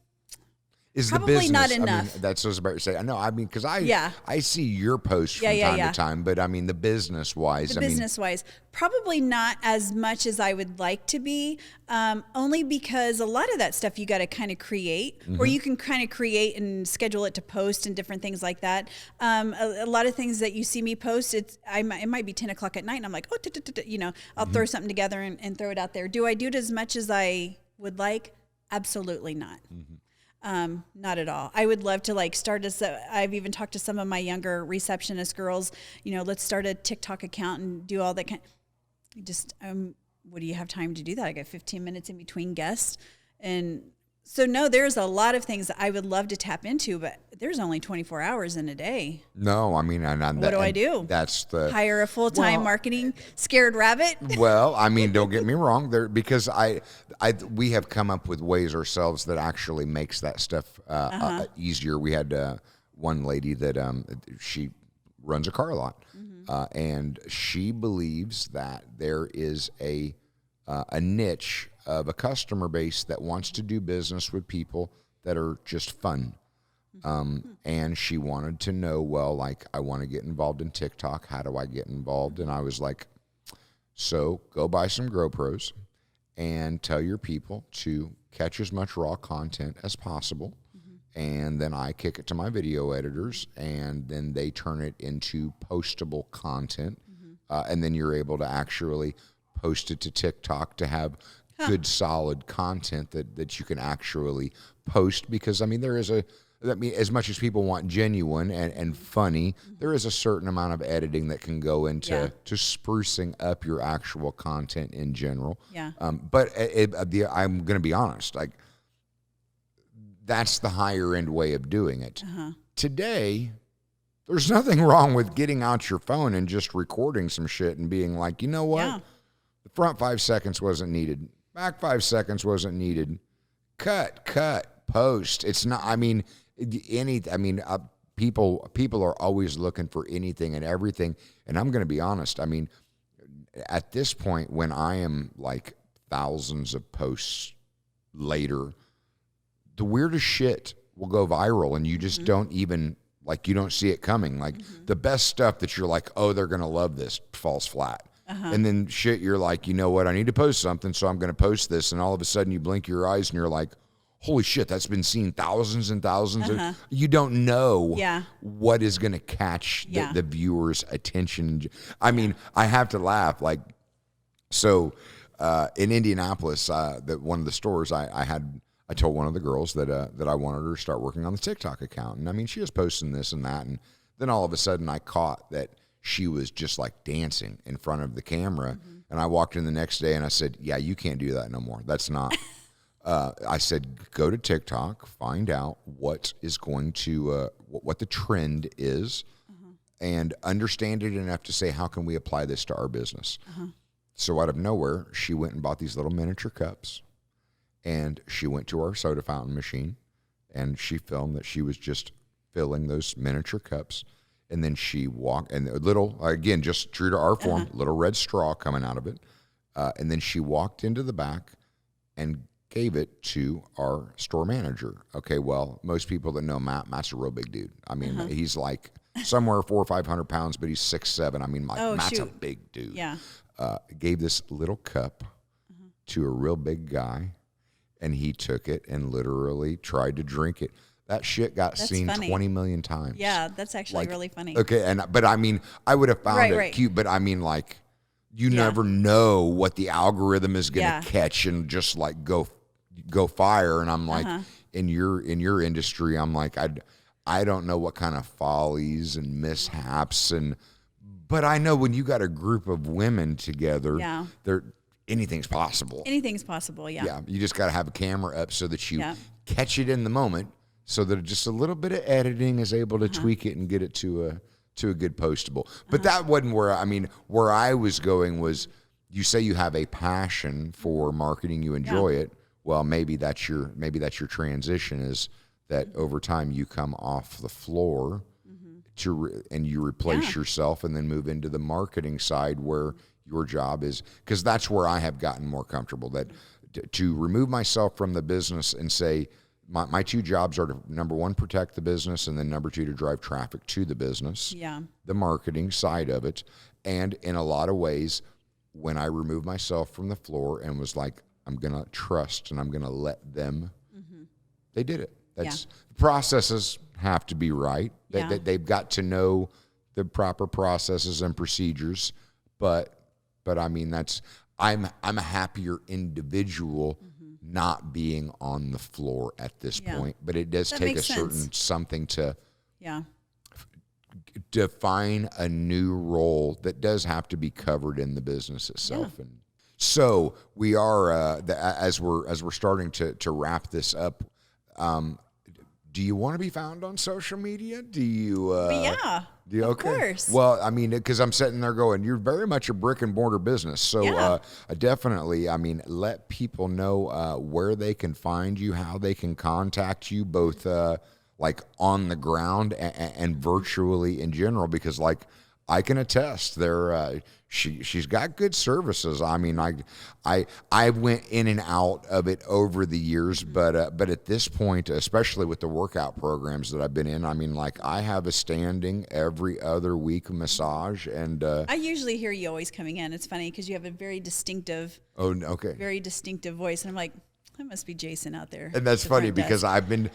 Is probably the business, not enough. I mean, that's what I was about to say. No, I mean, because I see your posts from time to time, but I mean, the business-wise. Business-wise, probably not as much as I would like to be, only because a lot of that stuff you got to kind of create, or you can kind of create and schedule it to post and different things like that. A lot of things that you see me post, it might be 10 o'clock at night, and I'm like, I'll throw something together and throw it out there. Do I do it as much as I would like? Absolutely not. Not at all. I would love to like start I've even talked to some of my younger receptionist girls, let's start a TikTok account and do all that what do you have time to do that? I got 15 minutes in between guests. And so no, there's a lot of things that I would love to tap into, but there's only 24 hours in a day. No, I mean, what do I do? That's hire a full-time marketing scared rabbit. Well, I mean, don't get me wrong there, because we have come up with ways ourselves that actually makes that stuff easier. We had one lady that she runs a car lot, and she believes that there is a niche of a customer base that wants to do business with people that are just fun. And she wanted to know, well, like, I want to get involved in TikTok. How do I get involved? And I was like, so go buy some GoPros and tell your people to catch as much raw content as possible. And then I kick it to my video editors, and then they turn it into postable content. And then you're able to actually post it to TikTok to have good, solid content that you can actually post. Because, I mean, as much as people want genuine and funny, there is a certain amount of editing that can go into to sprucing up your actual content in general. Yeah. But I'm going to be honest, like, that's the higher end way of doing it. Today, there's nothing wrong with getting out your phone and just recording some shit and being like, you know what? Yeah. The front 5 seconds wasn't needed. Back 5 seconds wasn't needed. Cut, post. It's not, I mean, people are always looking for anything and everything. And I'm going to be honest. I mean, at this point, when I am like thousands of posts later, the weirdest shit will go viral, and you just don't even, like, you don't see it coming. Like, the best stuff that you're like, oh, they're going to love this, falls flat. And then shit, you're like, you know what, I need to post something, so I'm going to post this. And all of a sudden you blink your eyes and you're like, holy shit, that's been seen thousands and thousands. You don't know what is going to catch the viewer's attention. I mean, I have to laugh. Like, so in Indianapolis, one of the stores I told one of the girls that I wanted her to start working on the TikTok account. And I mean, she was posting this and that. And then all of a sudden I caught that she was just like dancing in front of the camera. And I walked in the next day and I said, yeah, you can't do that no more. That's not, I said, go to TikTok, find out what is going to, what the trend is, and understand it enough to say, how can we apply this to our business? So out of nowhere, she went and bought these little miniature cups, and she went to our soda fountain machine, and she filmed that she was just filling those miniature cups. And then she walked, and a little, again, just true to our form, little red straw coming out of it. And then she walked into the back and gave it to our store manager. Okay, well, most people that know Matt's a real big dude. I mean, he's like somewhere 400 or 500 pounds, but he's 6'7". I mean, like, Matt's a big dude. Yeah. Gave this little cup to a real big guy, and he took it and literally tried to drink it. That shit got seen funny. 20 million times. Yeah, that's actually really funny. Okay, but I mean, I would have found it cute, but I mean, like, you never know what the algorithm is going to catch and just like go fire. And I'm like, in your industry, I'm like, I don't know what kind of follies and mishaps, but I know when you got a group of women together, anything's possible. Anything's possible. Yeah. Yeah, you just got to have a camera up so that you catch it in the moment, so that just a little bit of editing is able to tweak it and get it to a good postable. But that wasn't where I was going was, you say you have a passion for marketing, you enjoy it. Well, maybe that's your transition, is that over time you come off the floor and you replace yourself and then move into the marketing side, where your job is, because that's where I have gotten more comfortable, that to remove myself from the business and say, my two jobs are to, number one, protect the business, and then number two, to drive traffic to the business, the marketing side of it. And in a lot of ways, when I removed myself from the floor and was like, I'm going to trust and I'm going to let them, they did it. The processes have to be right. They've got to know the proper processes and procedures. But I mean, I'm a happier individual not being on the floor at this point, but it does take a certain something to define a new role that does have to be covered in the business itself. And so we are as we're starting to wrap this up. Do you want to be found on social media? Do you? Of course. Well, I mean, because I'm sitting there going, you're very much a brick and mortar business. So definitely, I mean, let people know where they can find you, how they can contact you, both like on the ground and virtually in general, because like I can attest she's got good services. I mean, I went in and out of it over the years, but at this point, especially with the workout programs that I've been in, I mean, like I have a standing every other week massage, and I usually hear you always coming in. It's funny because you have a very distinctive voice, and I'm like, that must be Jason out there. And that's funny because I've been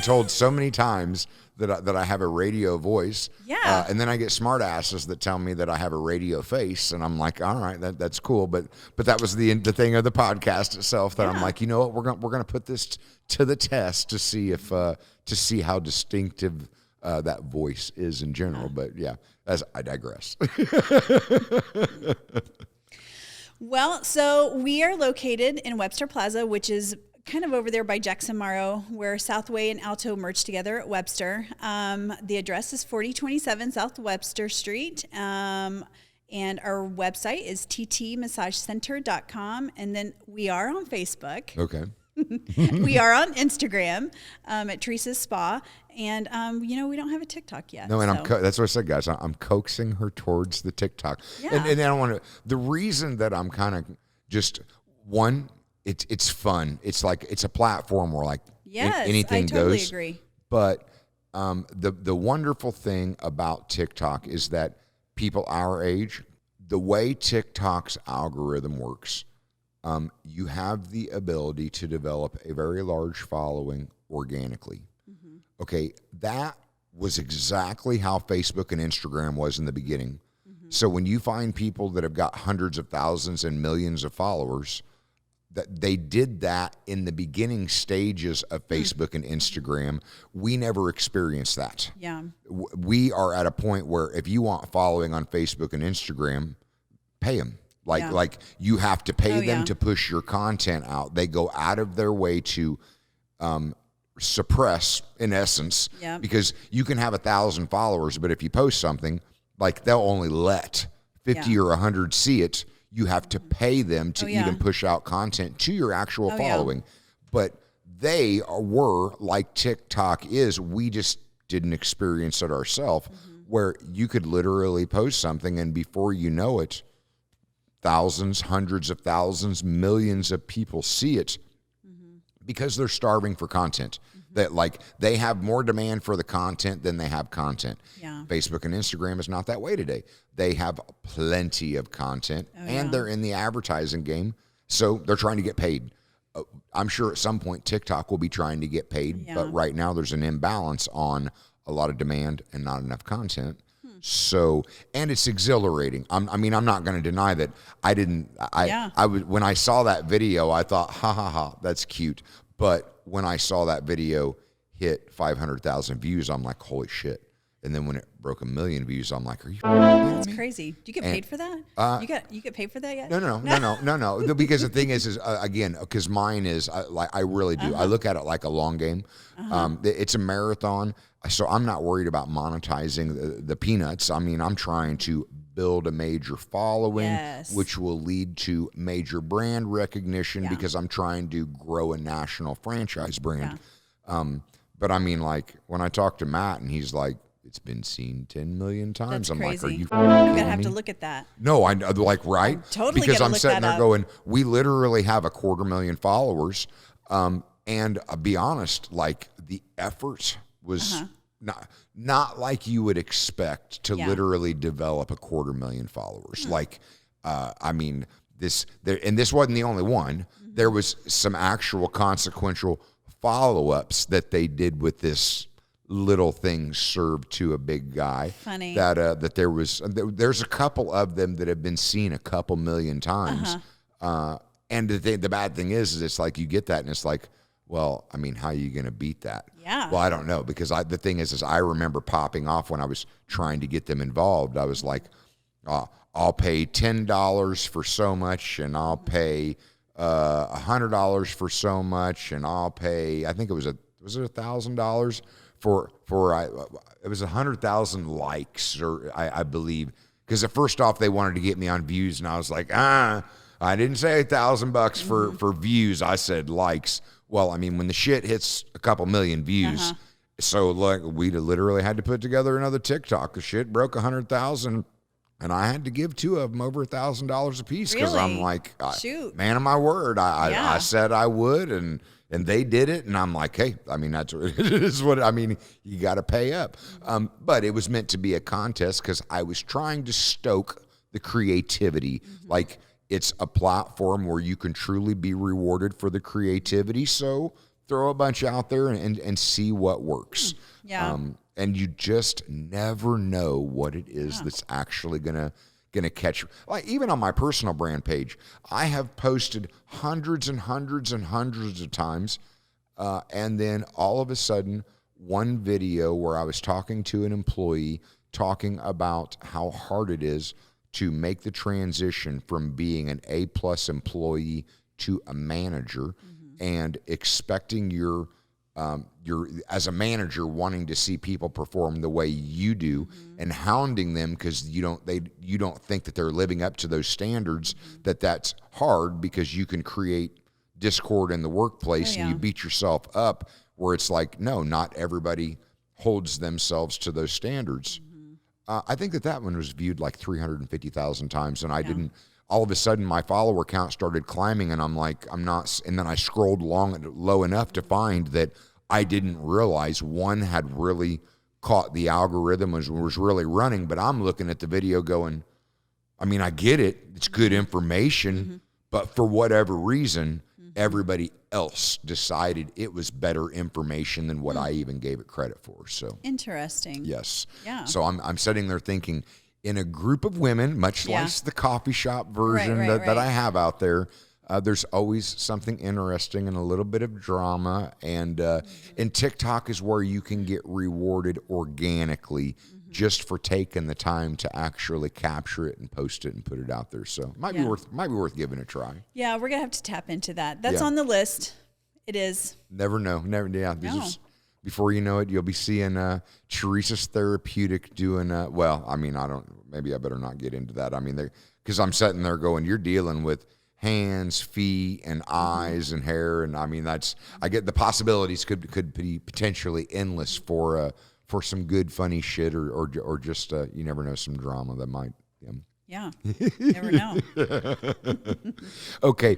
told so many times that I have a radio voice. Yeah. And then I get smart asses that tell me that I have a radio face, and I'm like, all right, that's cool. But that was the thing of the podcast itself that I'm like, you know what, we're gonna put this to the test to see if to see how distinctive that voice is in general. But yeah, as I digress. Well, so we are located in Webster Plaza, which is kind of over there by Jackson Morrow, where Southway and Alto merge together at Webster. The address is 4027 South Webster Street. And our website is ttmassagecenter.com. And then we are on Facebook. Okay. We are on Instagram at Theresa's Spa. And, we don't have a TikTok yet. No, and that's what I said, guys. I'm coaxing her towards the TikTok. Yeah. And I don't want to, the reason that I'm kind of just, one, it's fun. It's like, it's a platform where like anything goes. I totally agree. But the wonderful thing about TikTok is that people our age, the way TikTok's algorithm works, you have the ability to develop a very large following organically. Mm-hmm. Okay, that was exactly how Facebook and Instagram was in the beginning. Mm-hmm. So when you find people that have got hundreds of thousands and millions of followers, that they did that in the beginning stages of Facebook and Instagram. We never experienced that. Yeah. We are at a point where if you want following on Facebook and Instagram, pay them. Like you have to pay them to push your content out. They go out of their way to suppress, in essence, because you can have 1,000 followers, but if you post something, like they'll only let 50 or 100 see it. You have to pay them to even push out content to your actual following. Yeah. But they were like TikTok is. We just didn't experience it ourselves, where you could literally post something and before you know it, thousands, hundreds of thousands, millions of people see it because they're starving for content. That like they have more demand for the content than they have content. Yeah. Facebook and Instagram is not that way today. They have plenty of content and they're in the advertising game. So they're trying to get paid. I'm sure at some point TikTok will be trying to get paid, but right now there's an imbalance on a lot of demand and not enough content. So, and it's exhilarating. I'm not going to deny that I was, when I saw that video, I thought, ha, that's cute. But when I saw that video hit 500,000 views, I'm like, holy shit. And then when it broke 1 million views, I'm like, are you That's crazy. Do you get paid for that? You get paid for that yet? No. Because the thing is again, because mine is I really do. I look at it like a long game. It's a marathon. So I'm not worried about monetizing the peanuts. I mean, I'm trying to build a major following, which will lead to major brand recognition because I'm trying to grow a national franchise brand. But I mean, like when I talk to Matt and he's like, it's been seen 10 million times. That's crazy. Like, are you gonna have to look at that. No, I like, right? I'm totally because I'm sitting there up. going, we literally have 250,000 followers. And I'll be honest, like the effort was not like you would expect to literally develop 250,000 followers. Like, I mean, this wasn't the only one. There was some actual consequential follow-ups that they did with this little thing served to a big guy. Funny. That there's a couple of them that have been seen a couple million times. And the bad thing is it's like you get that and it's like, well, I mean, how are you going to beat that? Yeah. Well, I don't know, because the thing is I remember popping off when I was trying to get them involved. I was like, I'll pay $10 for so much, and I'll pay $100 for so much, and I'll pay, I think it was $1,000 it was 100,000 likes, or I believe, because at first off they wanted to get me on views, and I was like, I didn't say $1,000 for views. I said likes. Well, I mean, when the shit hits a couple million views, so like we literally had to put together another TikTok. The shit broke 100,000. And I had to give two of them over $1,000 a piece, because I'm like, Shoot. Man of my word, I said I would, and they did it, and I'm like, hey, I mean, that's what it is. What I mean, you got to pay up. But it was meant to be a contest, because I was trying to stoke the creativity. Like, it's a platform where you can truly be rewarded for the creativity. So throw a bunch out there and see what works. Yeah. And you just never know what it is that's actually gonna catch. Like, even on my personal brand page, I have posted hundreds and hundreds and hundreds of times, and then all of a sudden, one video where I was talking to an employee, talking about how hard it is to make the transition from being an A+ employee to a manager, and expecting your as a manager wanting to see people perform the way you do, and hounding them because you don't think that they're living up to those standards, that's hard, because you can create discord in the workplace and you beat yourself up, where it's like, no, not everybody holds themselves to those standards. I think that one was viewed like 350,000 times, and I didn't. All of a sudden, my follower count started climbing, and I'm like, I'm not. And then I scrolled low enough to find that I didn't realize one had really caught the algorithm, was really running. But I'm looking at the video going, I mean, I get it. It's good information, but for whatever reason, everybody else decided it was better information than what I even gave it credit for. So interesting. Yes. Yeah. So I'm sitting there thinking, in a group of women, much like the coffee shop version that I have out there, there's always something interesting and a little bit of drama. And TikTok is where you can get rewarded organically just for taking the time to actually capture it and post it and put it out there. So might be worth giving a try. Yeah, we're gonna have to tap into that. That's on the list. It is. Never know. Before you know it, you'll be seeing Theresa's Therapeutic doing, well, I mean, maybe I better not get into that. I mean, because I'm sitting there going, you're dealing with hands, feet, and eyes and hair. And I mean, I get the possibilities could be potentially endless for some good, funny shit, or just, you never know, some drama that might. Yeah, never know. Okay,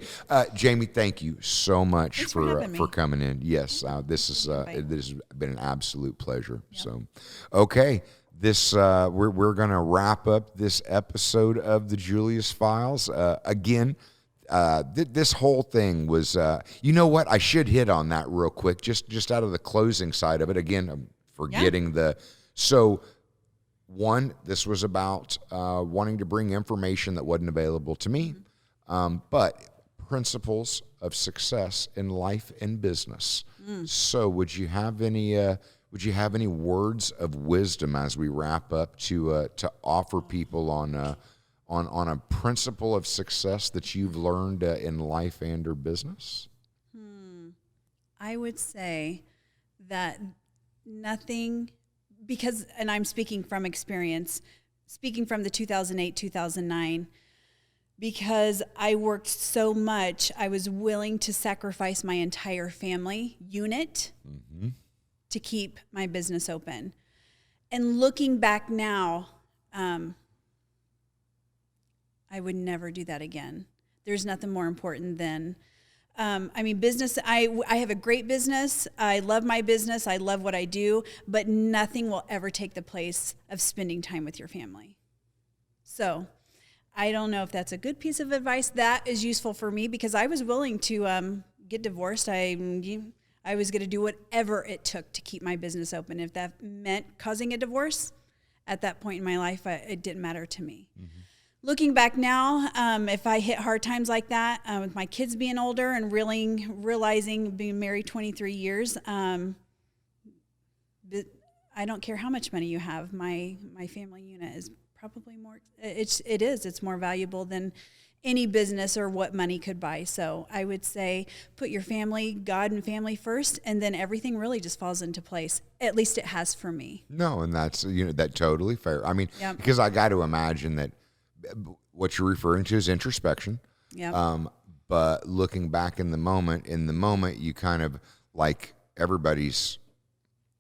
Jamie, thank you so much Thanks for coming in. Yes, this has been an absolute pleasure. Yeah. So, okay, we're gonna wrap up this episode of the Julius Files. Again, this whole thing was, you know what? I should hit on that real quick, just out of the closing side of it. Again, I'm forgetting One, this was about wanting to bring information that wasn't available to me, but principles of success in life and business. So, would you have any words of wisdom as we wrap up to offer people on a principle of success that you've learned in life and or business? I would say that nothing. Because, and I'm speaking from experience, speaking from the 2008, 2009, because I worked so much, I was willing to sacrifice my entire family unit to keep my business open. And looking back now, I would never do that again. There's nothing more important than business, I have a great business. I love my business. I love what I do, but nothing will ever take the place of spending time with your family. So I don't know if that's a good piece of advice. That is useful for me because I was willing to get divorced. I was going to do whatever it took to keep my business open. If that meant causing a divorce at that point in my life, it didn't matter to me. looking back now, if I hit hard times like that, with my kids being older and realizing being married 23 years, I don't care how much money you have. My family unit is probably more. It's more valuable than any business or what money could buy. So I would say put your family, God and family first, and then everything really just falls into place. At least it has for me. No, and that's that totally fair. I mean, Yep. because I got to imagine that what you're referring to is introspection. Yeah. But looking back in the moment, you kind of like everybody's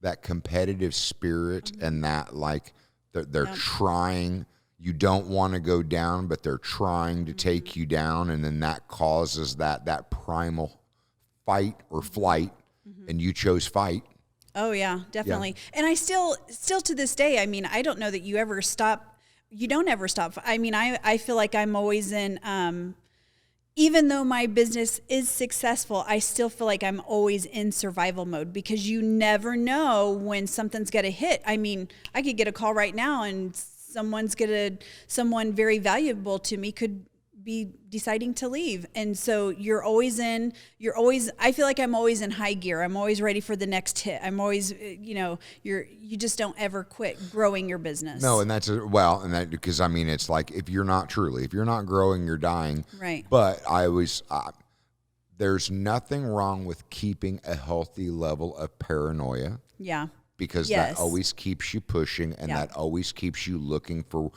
that competitive spirit and that like they're trying. You don't want to go down, but they're trying to take you down, and then that causes that primal fight or flight, and you chose fight. Oh yeah, definitely. Yeah. And I still to this day, I mean, I don't know that you ever stop. You don't ever stop. I mean, I feel like I'm always in, even though my business is successful, I still feel like I'm always in survival mode because you never know when something's going to hit. I mean, I could get a call right now and someone very valuable to me could be deciding to leave. And so I feel like I'm always in high gear. I'm always ready for the next hit. I'm always, you just don't ever quit growing your business. No, and because I mean, it's like, if you're not growing, you're dying. Right. But there's nothing wrong with keeping a healthy level of paranoia. Yeah. Because that always keeps you pushing, and that always keeps you looking for,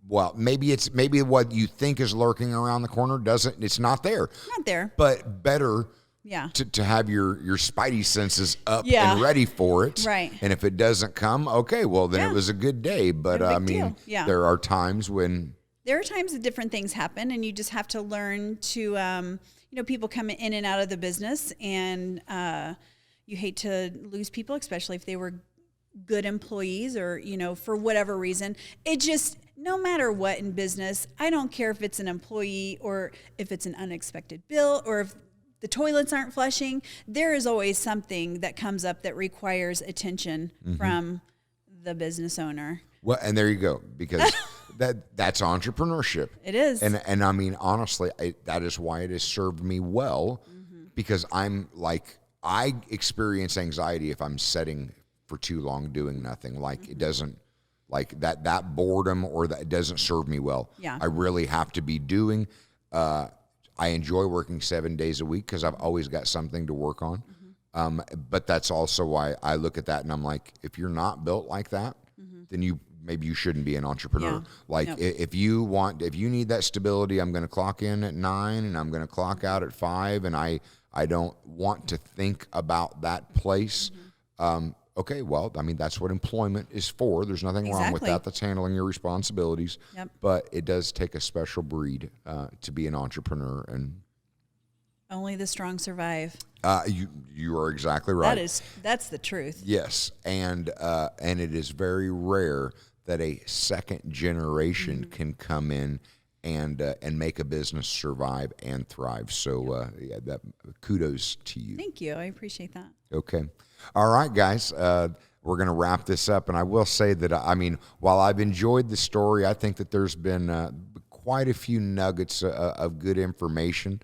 well, maybe what you think is lurking around the corner it's not there. Not there. But better to have your spidey senses up and ready for it. Right. And if it doesn't come, okay, well, then it was a good day. But I mean, there are times that different things happen, and you just have to learn to, people come in and out of the business, and you hate to lose people, especially if they were good employees or, for whatever reason. It just, no matter what in business, I don't care if it's an employee or if it's an unexpected bill or if the toilets aren't flushing, there is always something that comes up that requires attention from the business owner. Well, and there you go, because that's entrepreneurship. It is. And I mean, honestly, that is why it has served me well, because I'm like, I experience anxiety if I'm sitting for too long doing nothing. Like it doesn't, like that boredom or that doesn't serve me well. Yeah. I really have to be doing. I enjoy working 7 days a week because I've always got something to work on. But that's also why I look at that and I'm like, if you're not built like that, then maybe you shouldn't be an entrepreneur. Yeah. Like if you need that stability, I'm going to clock in at 9 and I'm going to clock out at 5, and I don't want to think about that place. Okay, well, I mean, that's what employment is for. There's nothing wrong with that. That's handling your responsibilities. Yep. But it does take a special breed to be an entrepreneur, and only the strong survive. You are exactly right. That's the truth. Yes, and it is very rare that a second generation can come in and make a business survive and thrive. So that kudos to you. Thank you. I appreciate that. Okay. All right, guys. We're going to wrap this up. And I will say that, I mean, while I've enjoyed the story, I think that there's been quite a few nuggets of good information.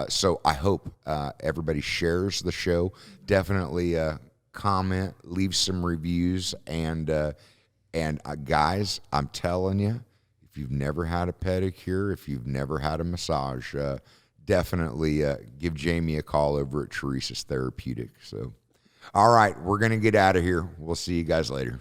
So I hope everybody shares the show. Definitely comment, leave some reviews. And guys, I'm telling you, if you've never had a pedicure, if you've never had a massage, definitely give Jamie a call over at Theresa's Therapeutic. So, all right, we're going to get out of here. We'll see you guys later.